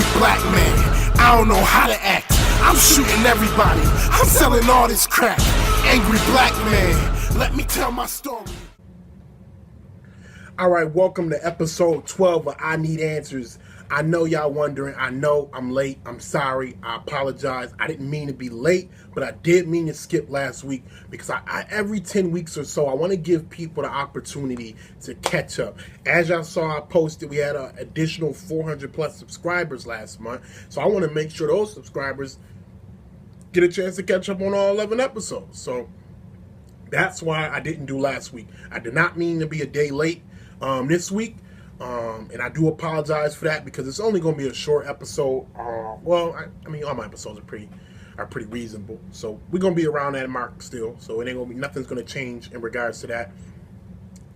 angry black man. I don't know how to act. I'm shooting everybody. I'm selling all this crack. Angry black man. Let me tell my story. Alright, welcome to episode 12 of I Need Answers. I know y'all wondering. I know I'm late. I'm sorry. I apologize. I didn't mean to be late, but I did mean to skip last week because I every 10 weeks or so, I want to give people the opportunity to catch up. As y'all saw, I posted we had an additional 400 plus subscribers last month. So I want to make sure those subscribers get a chance to catch up on all 11 episodes. So that's why I didn't do last week. I did not mean to be a day late this week. And I do apologize for that because it's only going to be a short episode. I mean, all my episodes are pretty reasonable. So we're going to be around that mark still. So it ain't going to be, nothing's going to change in regards to that.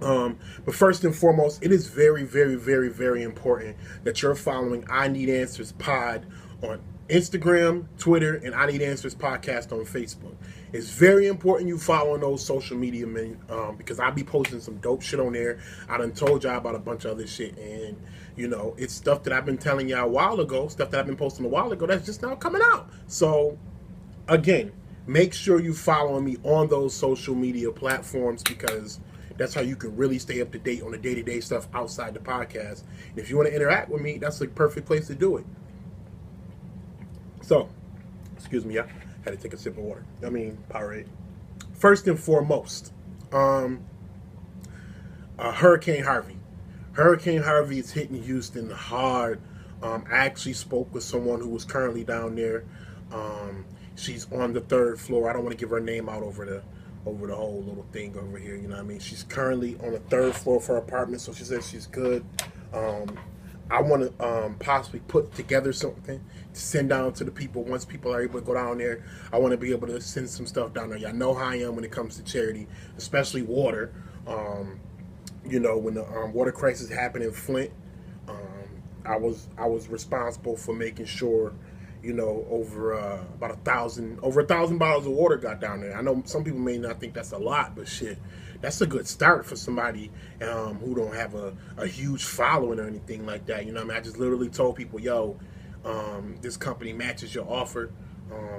But first and foremost, it is very, very, very, very important that you're following I Need Answers Pod on Instagram, Twitter, and I Need Answers Podcast on Facebook. It's very important you following those social media men, because I'll be posting some dope shit on there. I done told y'all about a bunch of other shit, and you know, it's stuff that I've been telling y'all a while ago, stuff that I've been posting a while ago that's just now coming out. So again, make sure you follow me on those social media platforms because that's how you can really stay up to date on the day-to-day stuff outside the podcast. And if you want to interact with me, that's the perfect place to do it. So, excuse me, I had to take a sip of water. Powerade. First and foremost, Hurricane Harvey. Hurricane Harvey is hitting Houston hard. I actually spoke with someone who was currently down there. She's on the 3rd floor. I don't want to give her name out over the whole little thing over here. You know what I mean? She's currently on the 3rd floor of her apartment, so she says she's good. I want to possibly put together something to send down to the people. Once people are able to go down there, I want to be able to send some stuff down there. Y'all know how I am when it comes to charity, especially water. You know, when the water crisis happened in Flint, I was responsible for making sure, you know, over about 1,000 bottles of water got down there. I know some people may not think that's a lot, but shit, that's a good start for somebody who don't have a huge following or anything like that. You know what I mean? I just literally told people, yo, this company matches your offer.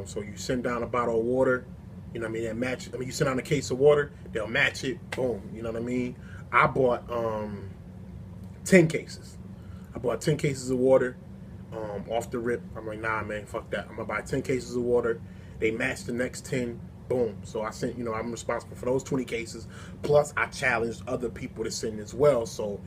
So you send down a bottle of water, you know what I mean? That match. I mean, you send down a case of water, they'll match it. Boom. You know what I mean? I bought 10 cases. I bought 10 cases of water. Off the rip, I'm like, nah, man, fuck that. I'm gonna buy 10 cases of water. They match the next 10. Boom. So I sent, you know, I'm responsible for those 20 cases. Plus, I challenged other people to send as well. So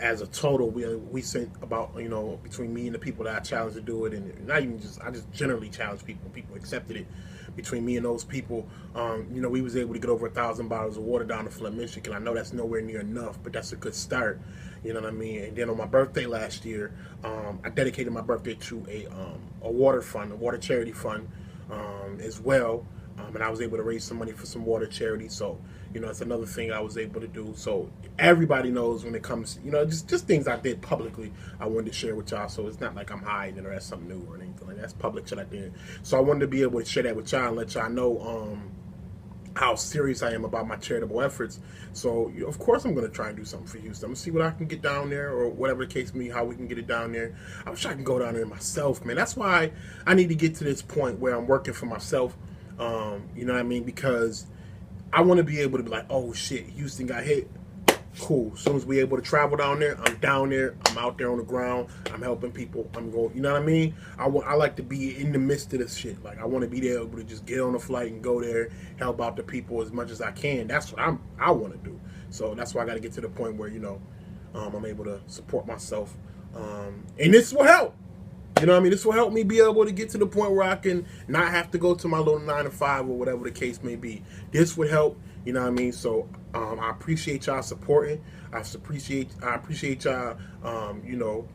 as a total, we sent about, you know, between me and the people that I challenged to do it, and not even just, I just generally challenged people. People accepted it. Between me and those people, you know, we was able to get over 1,000 bottles of water down to Flint, Michigan. I know that's nowhere near enough, but that's a good start. You know what I mean? And then on my birthday last year, I dedicated my birthday to a water fund, a water charity fund as well. And I was able to raise some money for some water charity. So, you know, it's another thing I was able to do. So everybody knows when it comes, you know, just things I did publicly, I wanted to share with y'all. So it's not like I'm hiding or that's something new or anything like that. That's public shit I did. So I wanted to be able to share that with y'all and let y'all know how serious I am about my charitable efforts. So, you know, of course I'm going to try and do something for Houston. I'm going to see what I can get down there or whatever the case may be, how we can get it down there. I wish I can go down there myself, man. That's why I need to get to this point where I'm working for myself. You know what I mean? Because I want to be able to be like, oh shit, Houston got hit. Cool. As soon as we're able to travel down there, I'm down there. I'm out there on the ground. I'm helping people. I'm going, you know what I mean? I like to be in the midst of this shit. Like, I want to be there able to just get on a flight and go there, help out the people as much as I can. That's what I want to do. So that's why I got to get to the point where, you know, I'm able to support myself. And this will help. You know what I mean? This will help me be able to get to the point where I can not have to go to my little 9 to 5 or whatever the case may be. This would help, you know what I mean? So I appreciate y'all supporting. I appreciate y'all, you know,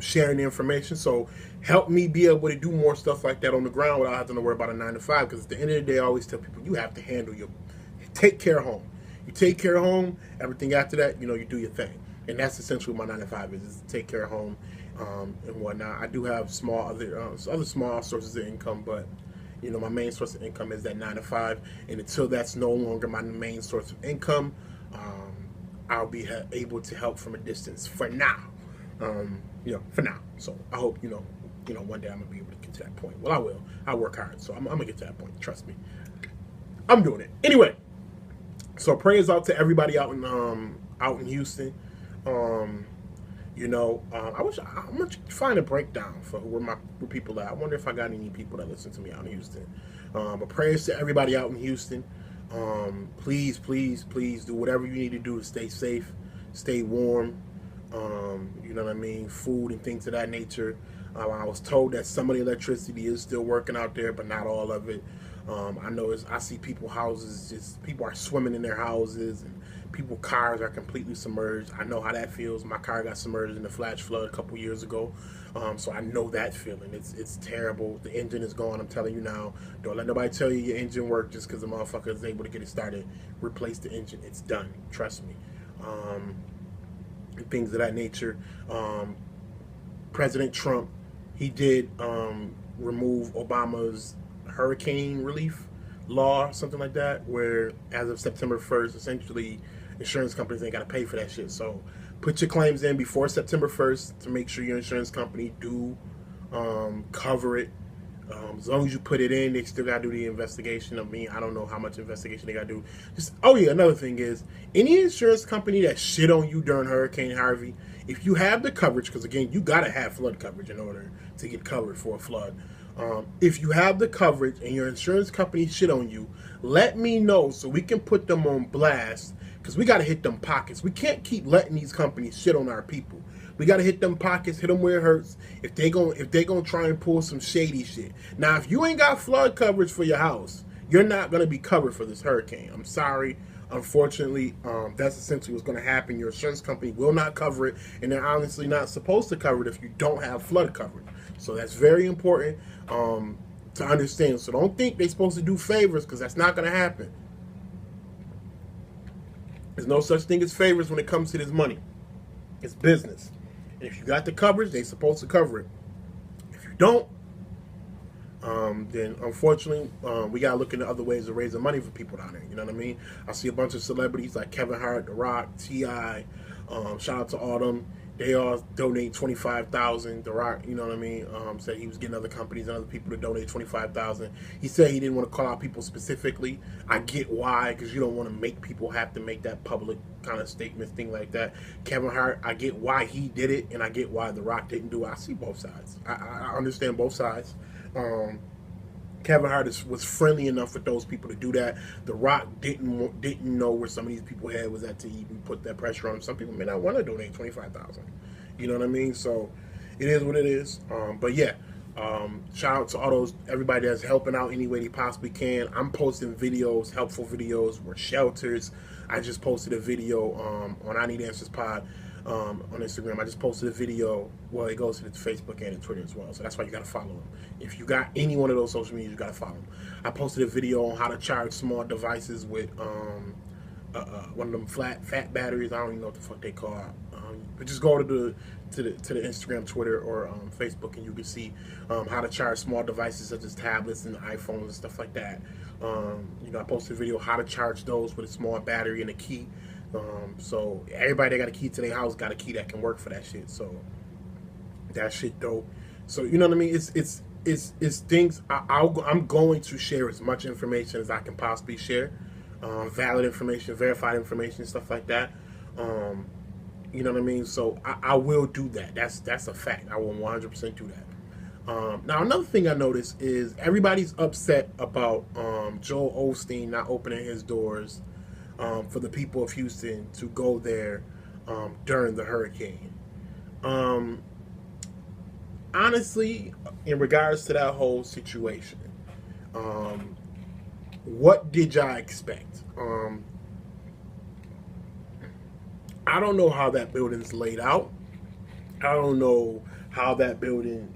sharing the information. So help me be able to do more stuff like that on the ground without having to worry about a 9 to 5. Because at the end of the day, I always tell people, you have to handle take care of home. You take care of home. Everything after that, you know, you do your thing. And that's essentially what my 9 to 5 is to take care of home. And whatnot. I do have other small sources of income, but you know, my main source of income is that 9 to 5. And until that's no longer my main source of income, I'll be able to help from a distance for now. For now. So I hope, one day I'm gonna be able to get to that point. Well, I will. I work hard, so I'm gonna get to that point. Trust me. I'm doing it. Anyway, so prayers out to everybody out in Houston. I wish I'm gonna find a breakdown for where people at. I wonder if I got any people that listen to me out in Houston. But prayers to everybody out in Houston. Please, please, please do whatever you need to do to stay safe, stay warm. You know what I mean? Food and things of that nature. I was told that some of the electricity is still working out there, but not all of it. I see people are swimming in their houses, and cars are completely submerged. I know how that feels. My car got submerged in the flash flood a couple years ago. So I know that feeling. It's terrible. The engine is gone. I'm telling you now. Don't let nobody tell you your engine worked just because the motherfucker is able to get it started. Replace the engine. It's done. Trust me. Things of that nature. President Trump, he did remove Obama's hurricane relief law, something like that, where as of September 1st, essentially, insurance companies ain't got to pay for that shit. So put your claims in before September 1st to make sure your insurance company do cover it. As long as you put it in, they still got to do the investigation. I don't know how much investigation they got to do. Another thing is, any insurance company that shit on you during Hurricane Harvey, if you have the coverage, because again, you got to have flood coverage in order to get covered for a flood. If you have the coverage and your insurance company shit on you, let me know so we can put them on blast, because we got to hit them pockets. We can't keep letting these companies shit on our people. We got to hit them pockets, hit them where it hurts, if they gonna try and pull some shady shit. Now, if you ain't got flood coverage for your house, you're not going to be covered for this hurricane. I'm sorry. Unfortunately, that's essentially what's going to happen. Your insurance company will not cover it, and they're honestly not supposed to cover it if you don't have flood coverage. So that's very important to understand. So don't think they're supposed to do favors, because that's not going to happen. There's no such thing as favors when it comes to this money. It's business. And if you got the coverage, they're supposed to cover it. If you don't, then unfortunately, we got to look into other ways of raising money for people down there. You know what I mean? I see a bunch of celebrities like Kevin Hart, The Rock, T.I. Shout out to all them. They all donate $25,000. The Rock, you know what I mean, said he was getting other companies and other people to donate $25,000. He said he didn't want to call out people specifically. I get why, because you don't want to make people have to make that public kind of statement, thing like that. Kevin Hart, I get why he did it, and I get why The Rock didn't do it. I see both sides. I understand both sides. Kevin Hart was friendly enough with those people to do that. The Rock didn't know where some of these people head was at to even put that pressure on them. Some people may not want to donate $25,000. You know what I mean? So it is what it is. But yeah, shout out to everybody that's helping out any way they possibly can. I'm posting videos, helpful videos, with shelters. I just posted a video on I Need Answers Pod. On Instagram. I just posted a video. Well, it goes to the Facebook and the Twitter as well. So that's why you got to follow them. If you got any one of those social medias, you got to follow them. I posted a video on how to charge small devices with one of them fat batteries. I don't even know what the fuck they call it. But just go to the Instagram, Twitter, or Facebook, and you can see how to charge small devices such as tablets and iPhones and stuff like that. I posted a video how to charge those with a small battery and a key. So everybody that got a key to their house got a key that can work for that shit. So that shit dope. So you know what I mean? It's things. I'm going to share as much information as I can possibly share, valid information, verified information, stuff like that. You know what I mean? So I will do that. That's a fact. I will 100% do that. Now another thing I noticed is everybody's upset about Joel Osteen not opening his doors for the people of Houston to go there during the hurricane. Honestly, in regards to that whole situation, what did y'all expect? I don't know how that building's laid out. I don't know how that building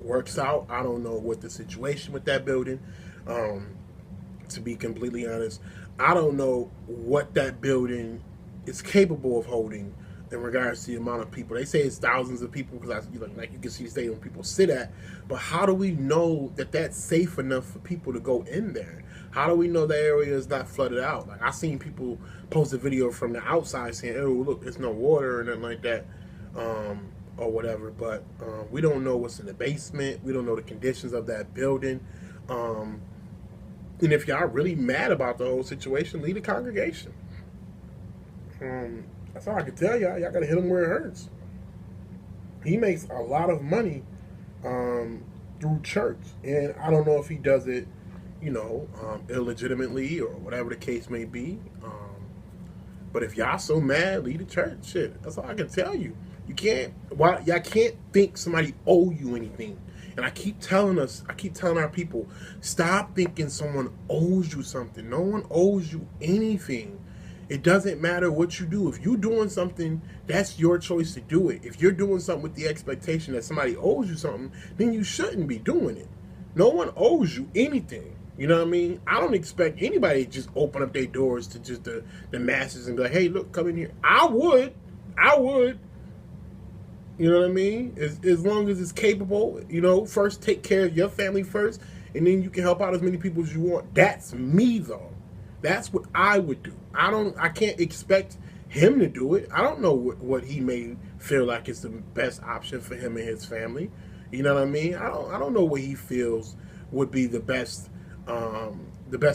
works out. I don't know what the situation with that building. To be completely honest, I don't know what that building is capable of holding in regards to the amount of people. They say it's thousands of people because like you can see the stadium people sit at, but how do we know that that's safe enough for people to go in there? How do we know the area is not flooded out? Like I seen people post a video from the outside saying, "Oh, look, there's no water," or nothing like that. or whatever. But we don't know what's in the basement. We don't know the conditions of that building. And if y'all really mad about the whole situation, leave the congregation. That's all I can tell y'all. Y'all gotta hit him where it hurts. He makes a lot of money through church, and I don't know if he does it, illegitimately or whatever the case may be. But if y'all so mad, leave the church. Shit, that's all I can tell you. Y'all can't think somebody owe you anything. And I keep telling our people, stop thinking someone owes you something. No one owes you anything. It doesn't matter what you do. If you're doing something, that's your choice to do it. If you're doing something with the expectation that somebody owes you something, then you shouldn't be doing it. No one owes you anything. You know what I mean? I don't expect anybody to just open up their doors to just the masses and be like, hey, look, come in here. I would. You know what I mean? As long as it's capable, first take care of your family first, and then you can help out as many people as you want. That's me, though. That's what I would do. I can't expect him to do it. I don't know what he may feel like is the best option for him and his family. You know what I mean? I don't know what he feels would be the best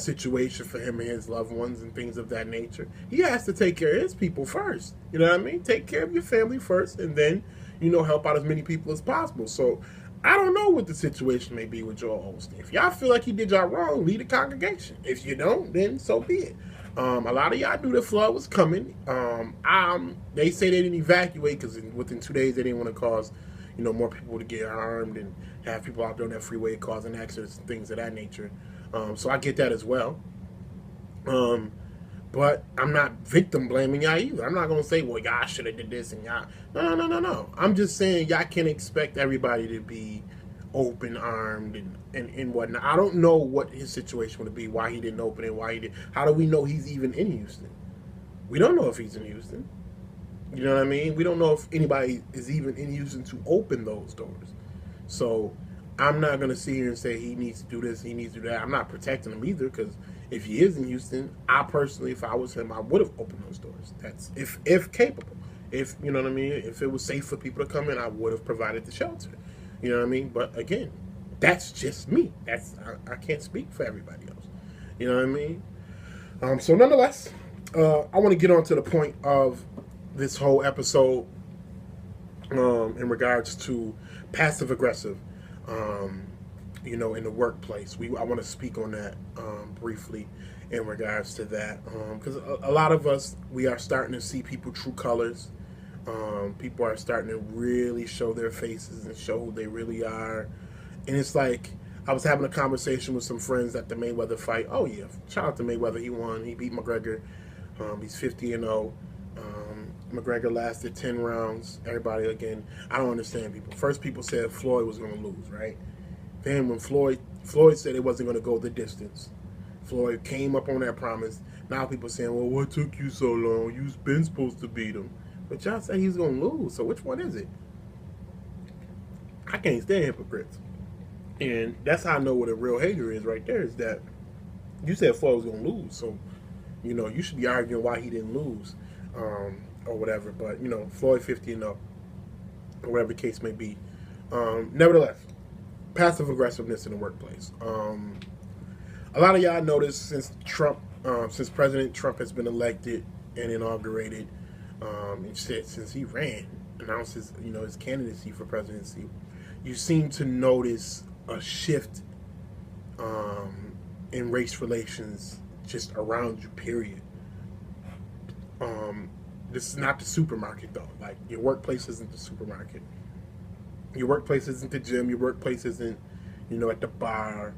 situation for him and his loved ones and things of that nature. He has to take care of his people first. You know what I mean? Take care of your family first, and then, help out as many people as possible. So I don't know what the situation may be with Joel Osteen. If y'all feel like he did y'all wrong, leave the congregation. If you don't, then so be it. A lot of y'all knew the flood was coming. They say they didn't evacuate because within 2 days they didn't want to cause, more people to get harmed and have people out there on that freeway causing accidents and things of that nature. So I get that as well. But I'm not victim blaming y'all either. I'm not going to say, well, y'all should have did this and y'all. No. I'm just saying y'all can't expect everybody to be open-armed and whatnot. I don't know what his situation would be, why he didn't open it, why he did. How do we know he's even in Houston? We don't know if he's in Houston. You know what I mean? We don't know if anybody is even in Houston to open those doors. So I'm not going to sit here and say he needs to do this, he needs to do that. I'm not protecting him either, because if he is in Houston, I personally, if I was him, I would have opened those doors. That's if capable. If, you know what I mean? If it was safe for people to come in, I would have provided the shelter. You know what I mean? But again, that's just me. I can't speak for everybody else. You know what I mean? So nonetheless, I want to get on to the point of this whole episode in regards to passive aggressive. In the workplace. I want to speak on that briefly in regards to that, because a lot of us, we are starting to see people true colors. People are starting to really show their faces and show who they really are. And it's like, I was having a conversation with some friends at the Mayweather fight. Oh yeah, shout out to Mayweather. He won. He beat McGregor. He's 50-0. McGregor lasted 10 rounds. Everybody, again, I don't understand people. First, people said Floyd was going to lose, right? Then when Floyd said it wasn't going to go the distance, Floyd came up on that promise. Now people saying, well, what took you so long? You've been supposed to beat him. But y'all say he's going to lose. So which one is it? I can't stand hypocrites. And that's how I know what a real hater is right there, is that you said Floyd was going to lose. So, you should be arguing why he didn't lose or whatever. But, Floyd 50-0 or whatever the case may be. Nevertheless, passive aggressiveness in the workplace. A lot of y'all noticed since President Trump has been elected and inaugurated, and since he announced his candidacy for presidency, you seem to notice a shift in race relations just around you, period. This is not the supermarket, though. Like, your workplace isn't the supermarket. Your workplace isn't the gym. Your workplace isn't, at the bar.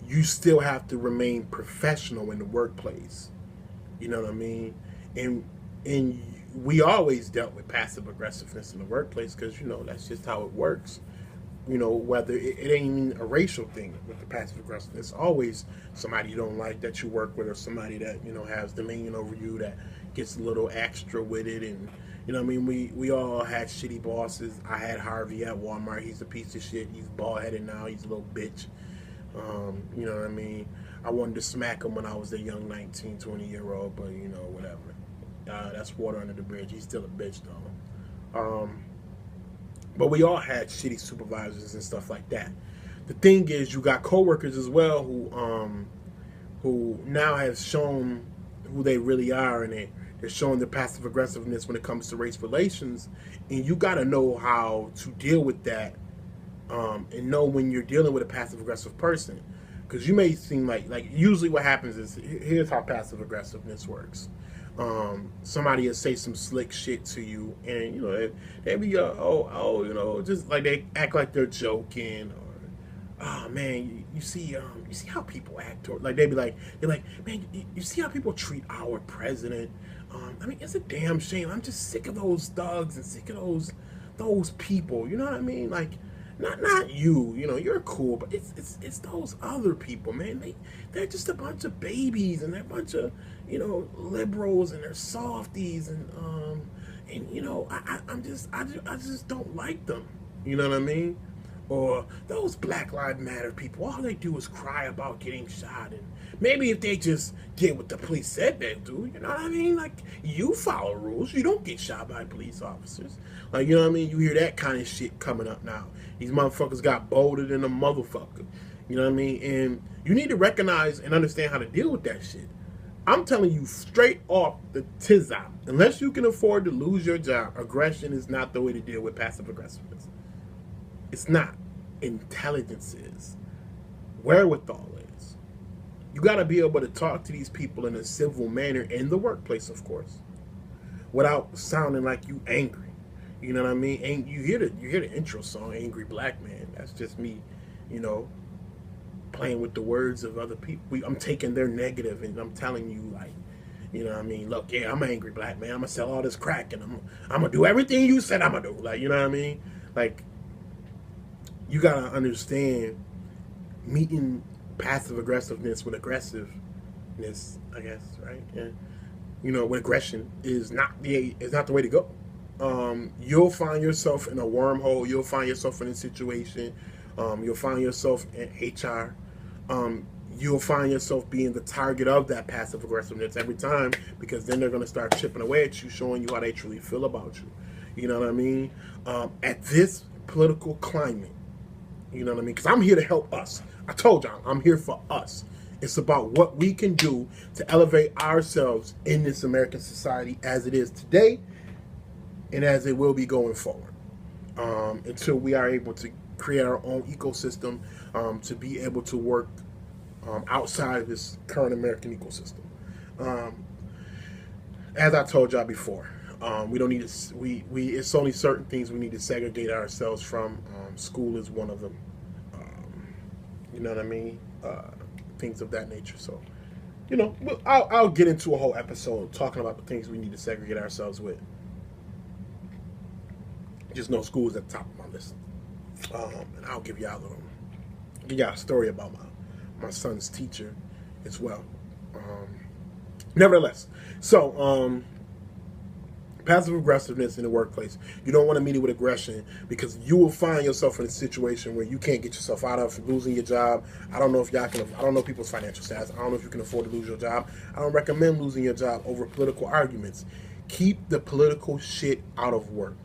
You still have to remain professional in the workplace. You know what I mean? And we always dealt with passive aggressiveness in the workplace because, that's just how it works. Whether it ain't even a racial thing with the passive aggressiveness. It's always somebody you don't like that you work with, or somebody that, has dominion over you that gets a little extra with it. And, we all had shitty bosses. I had Harvey at Walmart. He's a piece of shit. He's bald-headed now. He's a little bitch. You know what I mean? I wanted to smack him when I was a young 19, 20-year-old, but, whatever. That's water under the bridge. He's still a bitch, though. But we all had shitty supervisors and stuff like that. The thing is, you got coworkers as well who now have shown who they really are, and they're showing their passive aggressiveness when it comes to race relations, and you got to know how to deal with that, and know when you're dealing with a passive aggressive person, because you may seem like usually what happens is, here's how passive aggressiveness works. Somebody will say some slick shit to you, and they be just like they act like they're joking, or oh man, you see how people act, or like they're like, man, you see how people treat our president. I mean, it's a damn shame. I'm just sick of those thugs and sick of those people. You know what I mean? Like, not you. You're cool, but it's those other people, man. They're just a bunch of babies, and they're a bunch of liberals, and they're softies, and I just don't like them. You know what I mean? Or those Black Lives Matter people, all they do is cry about getting shot, and maybe if they just did what the police said they do, you know what I mean? Like, you follow rules, you don't get shot by police officers. Like, you know what I mean? You hear that kind of shit coming up now. These motherfuckers got bolder than a motherfucker. You know what I mean? And you need to recognize and understand how to deal with that shit. I'm telling you straight off the tizzy, unless you can afford to lose your job, aggression is not the way to deal with passive aggressiveness. It's not. Intelligence is. Wherewithal is. You got to be able to talk to these people in a civil manner in the workplace, of course, without sounding like you angry. You know what I mean? And you hear the intro song, "Angry Black Man." That's just me, playing with the words of other people. I'm taking their negative and I'm telling you, like, you know what I mean? Look, yeah, I'm an angry black man. I'm gonna sell all this crack, and I'm gonna do everything you said I'm gonna do. Like, you know what I mean? Like, you gotta understand, meeting passive aggressiveness with aggressiveness, I guess, right? Yeah. With aggression is not the way to go. You'll find yourself in a wormhole. You'll find yourself in a situation. You'll find yourself in HR. You'll find yourself being the target of that passive aggressiveness every time, because then they're going to start chipping away at you, showing you how they truly feel about you. You know what I mean? At this political climate, you know what I mean? Because I'm here to help us. I told y'all, I'm here for us. It's about what we can do to elevate ourselves in this American society as it is today and as it will be going forward, until we are able to create our own ecosystem, to be able to work outside of this current American ecosystem. As I told y'all before, we don't need to. It's only certain things we need to segregate ourselves from. School is one of them. You know what I mean? Things of that nature. So, I'll get into a whole episode talking about the things we need to segregate ourselves with. Just know school is at the top of my list. And I'll give y'all a story about my son's teacher as well. Nevertheless, so passive aggressiveness in the workplace. You don't want to meet it with aggression, because you will find yourself in a situation where you can't get yourself out of losing your job. I don't know if y'all can. I don't know people's financial status. I don't know if you can afford to lose your job. I don't recommend losing your job over political arguments. Keep the political shit out of work.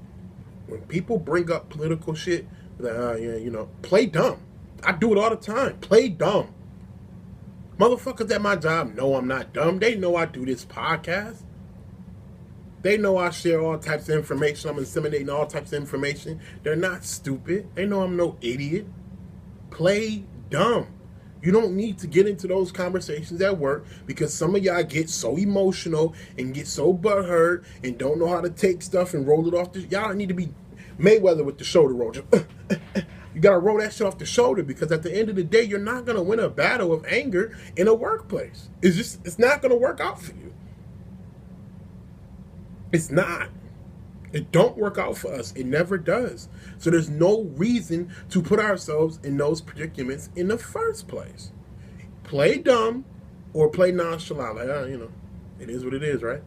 When people bring up political shit, play dumb. I do it all the time. Play dumb. Motherfuckers at my job know I'm not dumb. They know I do this podcast. They know I share all types of information. I'm disseminating all types of information. They're not stupid. They know I'm no idiot. Play dumb. You don't need to get into those conversations at work, because some of y'all get so emotional and get so butthurt and don't know how to take stuff and roll it off. Y'all need to be Mayweather with the shoulder roll. You got to roll that shit off the shoulder, because at the end of the day, you're not going to win a battle of anger in a workplace. It's not going to work out for you. It's not. It don't work out for us. It never does. So there's no reason to put ourselves in those predicaments in the first place. Play dumb or play nonchalant. Like, it is what it is, right?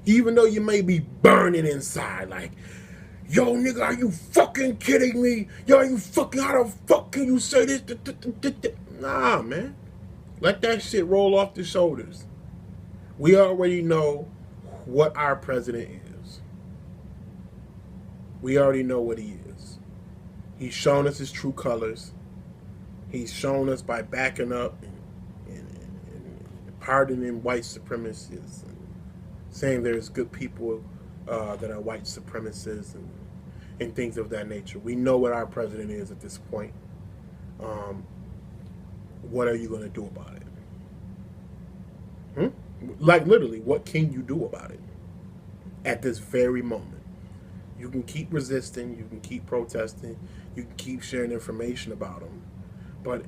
Even though you may be burning inside, like, yo, nigga, are you fucking kidding me? Yo, are you fucking, how the fuck can you say this? Nah, man. Let that shit roll off the shoulders. We already know what our president is. We already know what he is. He's shown us his true colors. He's shown us by backing up and pardoning white supremacists and saying there's good people that are white supremacists and things of that nature. We know what our president is at this point. What are you going to do about it? Like, literally, what can you do about it at this very moment? You can keep resisting, you can keep protesting, you can keep sharing information about him, but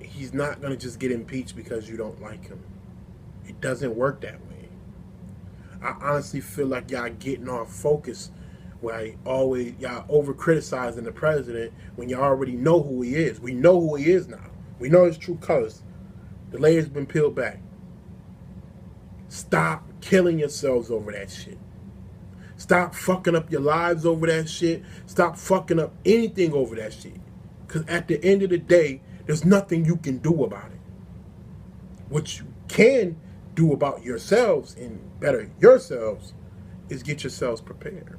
he's not going to just get impeached because you don't like him. It doesn't work that way. I honestly feel like y'all getting off focus where y'all over criticizing the president when you already know who he is. We know who he is now. We know his true colors. The layer's been peeled back. Stop killing yourselves over that shit. Stop fucking up your lives over that shit. Stop fucking up anything over that shit. Because at the end of the day, there's nothing you can do about it. What you can do about yourselves and better yourselves is get yourselves prepared.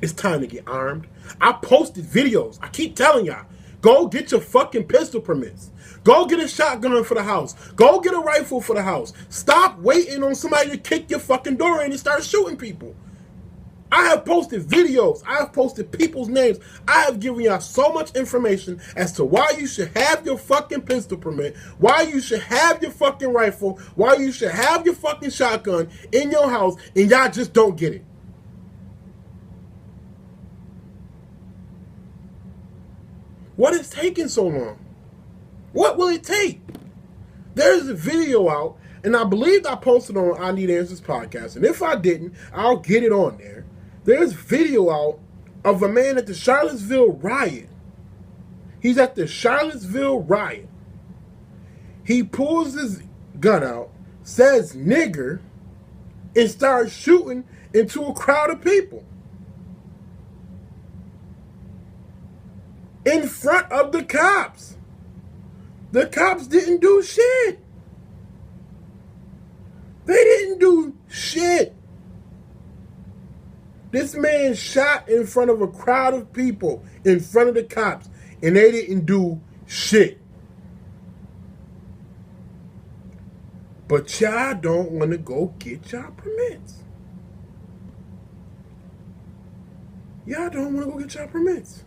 It's time to get armed. I posted videos. I keep telling y'all, go get your fucking pistol permits. Go get a shotgun for the house. Go get a rifle for the house. Stop waiting on somebody to kick your fucking door in and start shooting people. I have posted videos. I have posted people's names. I have given y'all so much information as to why you should have your fucking pistol permit, why you should have your fucking rifle, why you should have your fucking shotgun in your house, and y'all just don't get it. What is taking so long? What will it take? There's a video out, and I believe I posted on I Need Answers podcast, and if I didn't, I'll get it on there. There's video out of a man at the Charlottesville riot. He's at the Charlottesville riot. He pulls his gun out, says nigger, and starts shooting into a crowd of people. In front of the cops. The cops didn't do shit. They didn't do shit. This man shot in front of a crowd of people, in front of the cops, and they didn't do shit. But y'all don't want to go get y'all permits. Y'all don't want to go get y'all permits.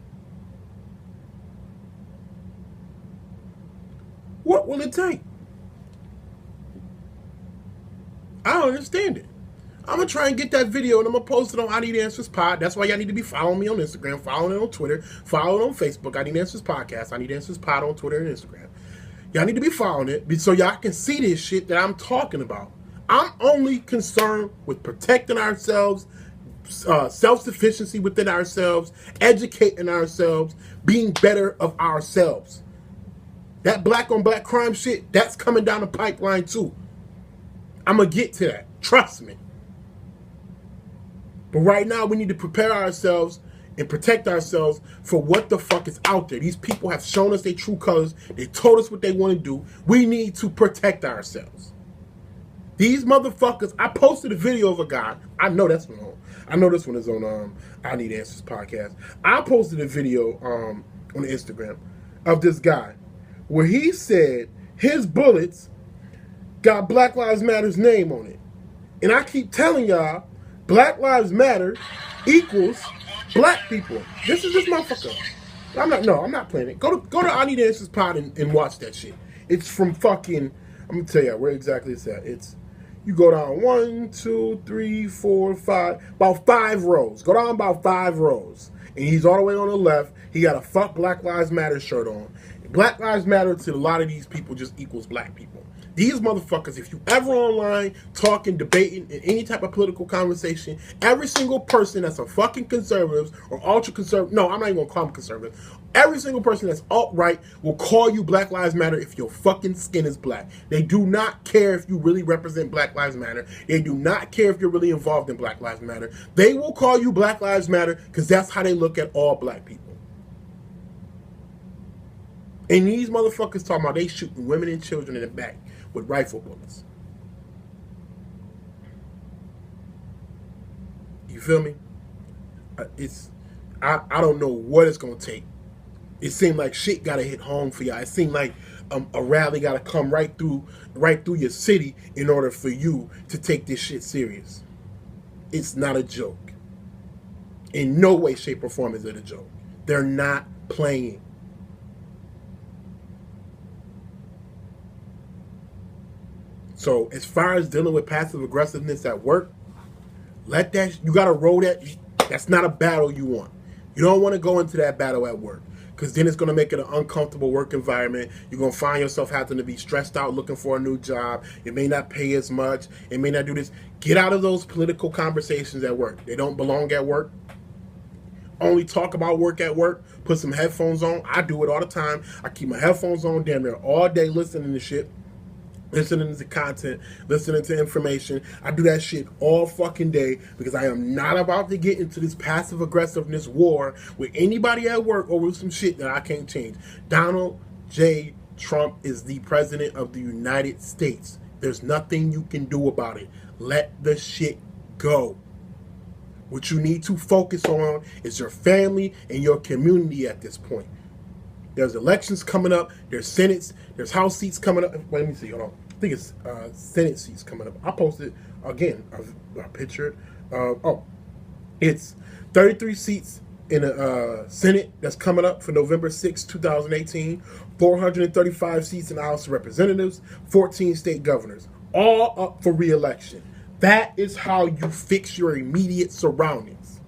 What will it take? I don't understand it. I'm going to try and get that video, and I'm going to post it on I Need Answers Pod. That's why y'all need to be following me on Instagram, following it on Twitter, following it on Facebook, I Need Answers Podcast, I Need Answers Pod on Twitter and Instagram. Y'all need to be following it so y'all can see this shit that I'm talking about. I'm only concerned with protecting ourselves, self-sufficiency within ourselves, educating ourselves, being better of ourselves. That black-on-black crime shit, that's coming down the pipeline too. I'm going to get to that. Trust me. But right now, we need to prepare ourselves and protect ourselves for what the fuck is out there. These people have shown us their true colors. They told us what they want to do. We need to protect ourselves. These motherfuckers, I posted a video of a guy. I know that's one on. I know this one is on I Need Answers podcast. I posted a video on Instagram of this guy where he said his bullets got Black Lives Matter's name on it. And I keep telling y'all, Black Lives Matter equals black people. This is this motherfucker. I'm not playing it. Go to I Need Answers Pod and watch that shit. It's from fucking, I'm gonna tell you where exactly it's at. It's, you go down 1, 2, 3, 4, 5, about 5 rows. Go down about 5 rows. And he's all the way on the left. He got a fuck Black Lives Matter shirt on. Black Lives Matter to a lot of these people just equals black people. These motherfuckers, if you ever online, talking, debating, in any type of political conversation, every single person that's a fucking conservative or ultra-conservative, no, I'm not even going to call them conservative. Every single person that's alt-right will call you Black Lives Matter if your fucking skin is black. They do not care if you really represent Black Lives Matter. They do not care if you're really involved in Black Lives Matter. They will call you Black Lives Matter because that's how they look at all black people. And these motherfuckers talking about they shooting women and children in the back with rifle bullets. You feel me? I don't know what it's gonna take. It seemed like shit gotta hit home for y'all. It seemed like a rally gotta come right through your city in order for you to take this shit serious. It's not a joke. In no way, shape, or form is it a joke. They're not playing. So as far as dealing with passive aggressiveness at work, you gotta roll that. That's not a battle you want. You don't want to go into that battle at work, because then it's going to make it an uncomfortable work environment. You're going to find yourself having to be stressed out looking for a new job. It may not pay as much. It may not do this. Get out of those political conversations at work. They don't belong at work. Only talk about work at work. Put some headphones on. I do it all the time. I keep my headphones on damn near all day listening to shit. Listening to content, listening to information. I do that shit all fucking day because I am not about to get into this passive aggressiveness war with anybody at work over some shit that I can't change. Donald J. Trump is the president of the United States. There's nothing you can do about it. Let the shit go. What you need to focus on is your family and your community at this point. There's elections coming up. There's Senates. There's House seats coming up. Wait, let me see. Hold on. I think it's Senate seats coming up. I posted, again, a picture. It's 33 seats in the Senate that's coming up for November 6, 2018. 435 seats in the House of Representatives. 14 state governors. All up for re-election. That is how you fix your immediate surroundings.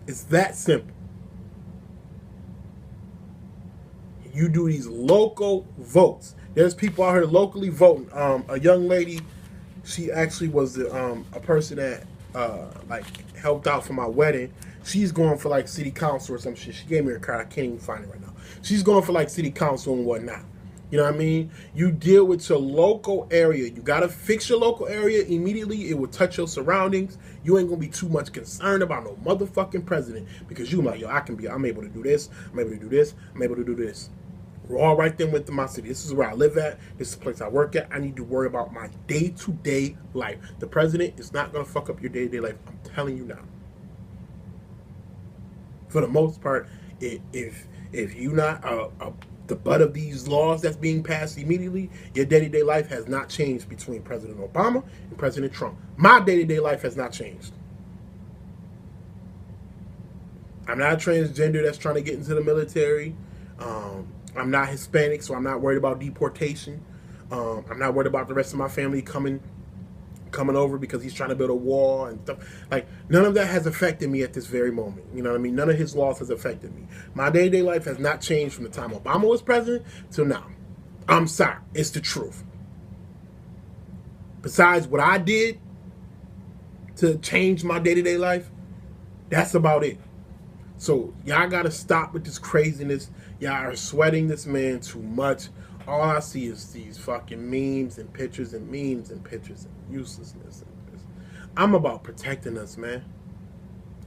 It's that simple. You do these local votes. There's people out here locally voting. A young lady, she actually was a person that like helped out for my wedding. She's going for like city council or some shit. She gave me her card. I can't even find it right now. She's going for like city council and whatnot. You know what I mean? You deal with your local area. You gotta fix your local area immediately. It will touch your surroundings. You ain't gonna be too much concerned about no motherfucking president, because you like, yo, I'm able to do this. I'm able to do this. I'm able to do this. We're all right then with my city. This is where I live at. This is the place I work at. I need to worry about my day-to-day life. The president is not going to fuck up your day-to-day life. I'm telling you now. For the most part, if you're not the butt of these laws that's being passed immediately, your day-to-day life has not changed between President Obama and President Trump. My day-to-day life has not changed. I'm not a transgender that's trying to get into the military. I'm not Hispanic, so I'm not worried about deportation. I'm not worried about the rest of my family coming over because he's trying to build a wall and stuff. Like, none of that has affected me at this very moment. You know what I mean? None of his laws has affected me. My day-to-day life has not changed from the time Obama was president till now. I'm sorry. It's the truth. Besides what I did to change my day-to-day life, that's about it. So y'all gotta stop with this craziness. Y'all are sweating this man too much. All I see is these fucking memes and pictures and memes and pictures and uselessness. I'm about protecting us, man.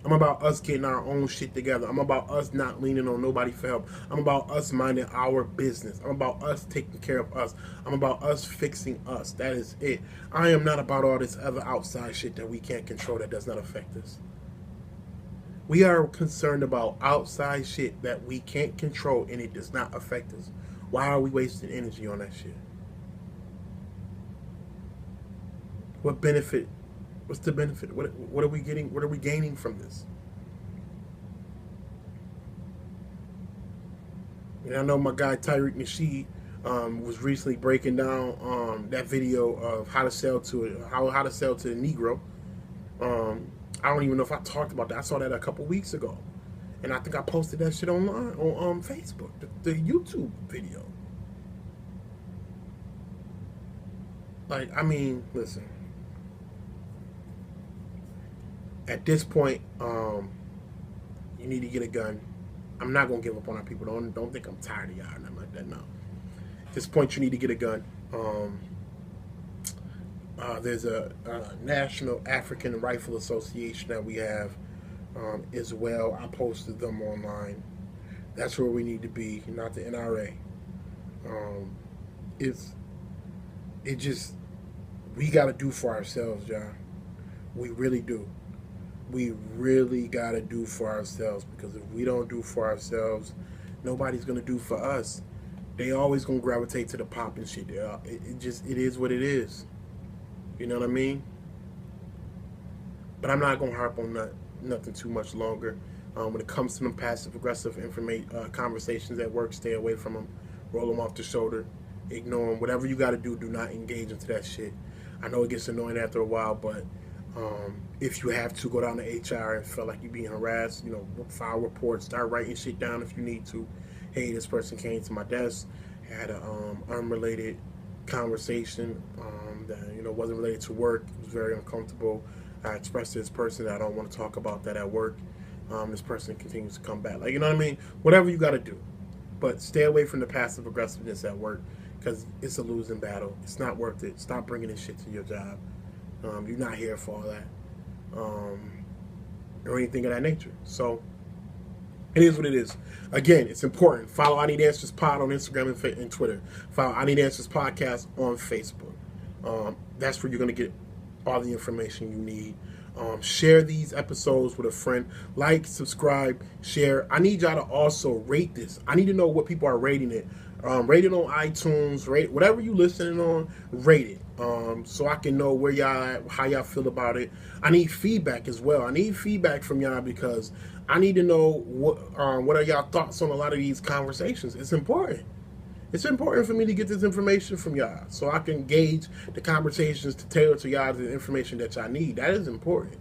I'm about us getting our own shit together. I'm about us not leaning on nobody for help. I'm about us minding our business. I'm about us taking care of us. I'm about us fixing us. That is it. I am not about all this other outside shit that we can't control that does not affect us. We are concerned about outside shit that we can't control and it does not affect us. Why are we wasting energy on that shit? What benefit? What's the benefit? What are we getting? What are we gaining from this? And I know my guy Tyreek Nasheed was recently breaking down that video of how to sell to the Negro. I don't even know if I talked about that. I saw that a couple weeks ago, and I think I posted that shit online on Facebook, the YouTube video. Like, I mean, listen. At this point, you need to get a gun. I'm not gonna give up on our people. Don't think I'm tired of y'all or nothing like that. No. At this point, you need to get a gun. There's a National African Rifle Association that we have as well. I posted them online. That's where we need to be, not the NRA. We got to do for ourselves, John. We really do. we really got to do for ourselves, because if we don't do for ourselves, nobody's going to do for us. They always going to gravitate to the pop and shit. It is what it is. You know what I mean? But I'm not going to harp on nothing too much longer. When it comes to them passive-aggressive conversations at work, stay away from them. Roll them off the shoulder. Ignore them. Whatever you got to do, do not engage into that shit. I know it gets annoying after a while, but if you have to go down to HR and feel like you're being harassed, file reports, start writing shit down if you need to. Hey, this person came to my desk, had an unrelated conversation that wasn't related to work. It was very uncomfortable. I expressed to this person that I don't want to talk about that at work. This person continues to come back. Like, you know what I mean? Whatever you got to do. But stay away from the passive aggressiveness at work, because it's a losing battle. It's not worth it. Stop bringing this shit to your job. You're not here for all that. Or anything of that nature. So, it is what it is. Again, it's important. Follow I Need Answers Pod on Instagram and Twitter. Follow I Need Answers Podcast on Facebook. That's where you're going to get all the information you need. Share these episodes with a friend. Like, subscribe, share. I need y'all to also rate this. I need to know what people are rating it. Rate it on iTunes. Rate whatever you listening on. Rate it. So I can know where y'all at, how y'all feel about it. I need feedback as well. I need feedback from y'all, because I need to know what are y'all thoughts on a lot of these conversations. It's important. It's important for me to get this information from y'all, so I can gauge the conversations to tailor to y'all the information that y'all need. That is important.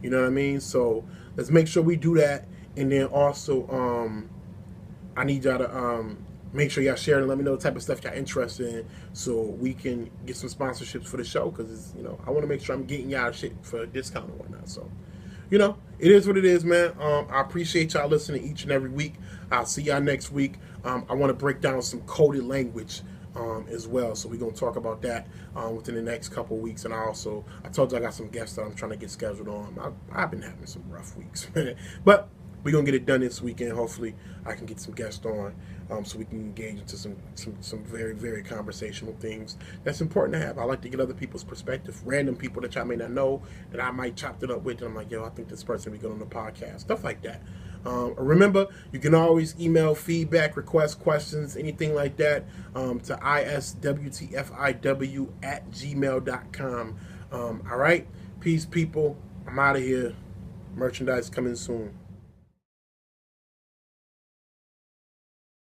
You know what I mean? So let's make sure we do that. And then also, I need y'all to make sure y'all share and let me know the type of stuff y'all interested in, so we can get some sponsorships for the show, because I want to make sure I'm getting y'all shit for a discount and whatnot. So, it is what it is, man. I appreciate y'all listening each and every week. I'll see y'all next week. I want to break down some coded language as well, so we're going to talk about that within the next couple weeks. And I told you I got some guests that I'm trying to get scheduled on. I've been having some rough weeks, but we're going to get it done this weekend. Hopefully I can get some guests on, so we can engage into some very, very conversational things that's important to have. I like to get other people's perspective, random people that y'all may not know that I might chop it up with, and I'm like, I think this person would be good on the podcast, stuff like that. Remember, you can always email feedback, requests, questions, anything like that, to iswtfiw@gmail.com. All right? Peace, people. I'm out of here. Merchandise coming soon.